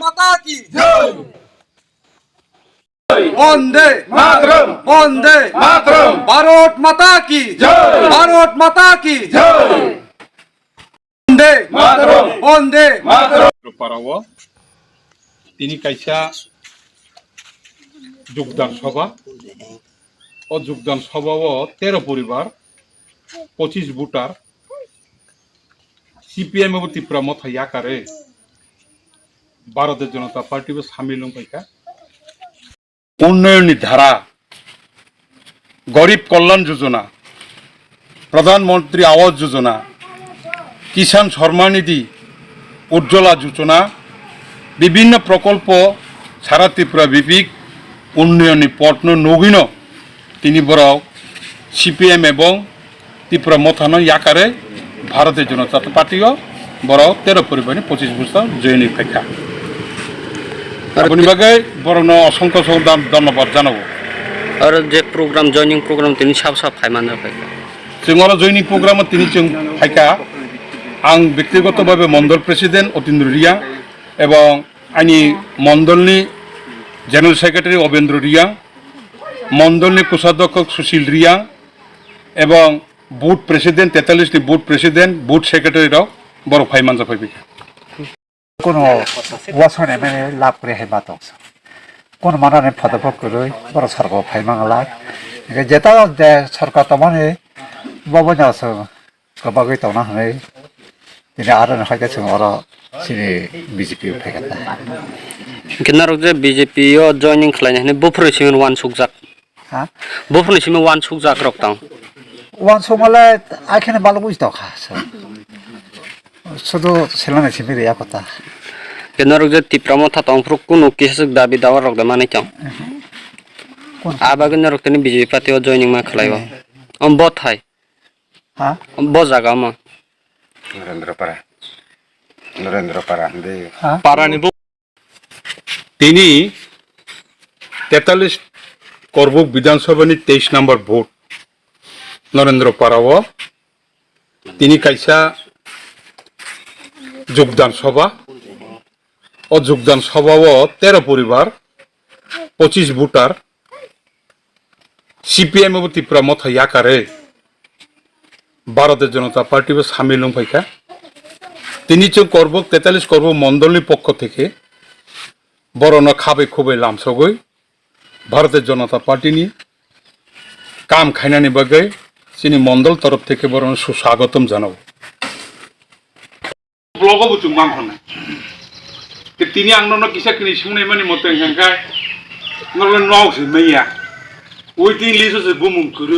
মাতা কি জয় বন্দে মাতরম বন্দে মাতরম ভারত মাতা কি জয় ভারত মাতা কি জয় বন্দে মাতরম বন্দে মাতরম পারাও তিনি কাইসা যোগদান সভা ও যোগদান সভাও 13 পরিবার 25 ভোটার CPIM এবং ত্রিপুরা মথা ইয়াকারে ভারতের জনতা পার্টি ও সামিল পাইকা উন্নয়নী ধারা গরিব কল্যাণ যোজনা প্রধানমন্ত্রী আবাস যোজনা কিষাণ সম্মানিধি উজ্জ্বলা যোজনা বিভিন্ন প্রকল্প সারা ত্রিপুরা বিপিক উন্নয়নী পটন নগীন তিনি বড় CPIM এবং ত্রিপুরা মথানো ইয়াকারে ভারতের জনতা পার্টিও বড় 13 পরিবারে 25 বছর জয়নী ফেকা আপনি বাগে বড় অসংখ্য ধন্যবাদ জানাবো আর যে প্রোগ্রাম জয়নিং প্রোগ্রাম তিনি সব ফাইমান ফেকা जों जयनिं प्रग्रामाव তিনি जों फायका आं व्यक्तिगतভাবে मण्डल प्रेसिडेंट अतीन्द्र रिया এবং आंनि मण्डलनि जेनेरेल सेक्रेटारि अबेन्द्र रिया मण्डलनि कोषाध्यक्ष सुशील रिया এবং बुथ प्रेसिडेंट 43 नि बुथ प्रेसिडेंट बुथ सेक्रेटारिराव बर' फाइमान जाफैबाय কোনো ওয়াসনে মানে লাভ করে হে বাত কোন মানানে ফদফক করে বড় সরকার ফাইমাংলা যেটা সরকার তো মানে বাবনা আছে কবাগৈ তনা হয় তিনি আর হয় গেছে ওর সিনি BJP ফেকাতা কিনারক যে BJP ও জয়নিং খালাইনে বফরে সিমেন ওয়ান সুকজাক হ্যাঁ বফরে সিমেন ওয়ান সুকজাক রক্তাং ওয়ান সমালে আইখানে ভালো বুঝতো খা শুধু সেলানে সিমিরে ইয়া কথা কিনারক যে ত্রিপুরা মথা তংফ্রুক কোন কিসক দাবি দাওয়ার রক্ত মানে চাও আবা কিনারক তিনি BJP পার্টি ও জয়নিং মা খালাইবা বথাই হ্যাঁ বজাগা মা নরেন্দ্র পারা দে পারানি তিনি 43 করবুক বিধানসভানি 23 নম্বর ভোট নরেন্দ্র পারাও তিনি কাইসা যোগদান সভা ও যোগদান সভাও 13 পরিবার 25 ভোটার CPIM এবং ত্রিপুরা মথা ইয়াকারে ভারতের জনতা পার্টি ও সামিল পাইকা তিনি করবুক 43 করবুক মণ্ডলীর পক্ষ থেকে বড় খাবে খুবই লামসগই ভারতের জনতা পার্টি নিয়ে কাম খাইনানি বাগে চিনি মণ্ডল তরফ থেকে বড় সুস্বাগতম জানাবো ব্লগ বুঝুম মান হনে তিনি আংন কিসা কিনি শুনে মানে মতো এখানকার নলে নকছে মেয়া ওই তিন লিসে বুমুম করে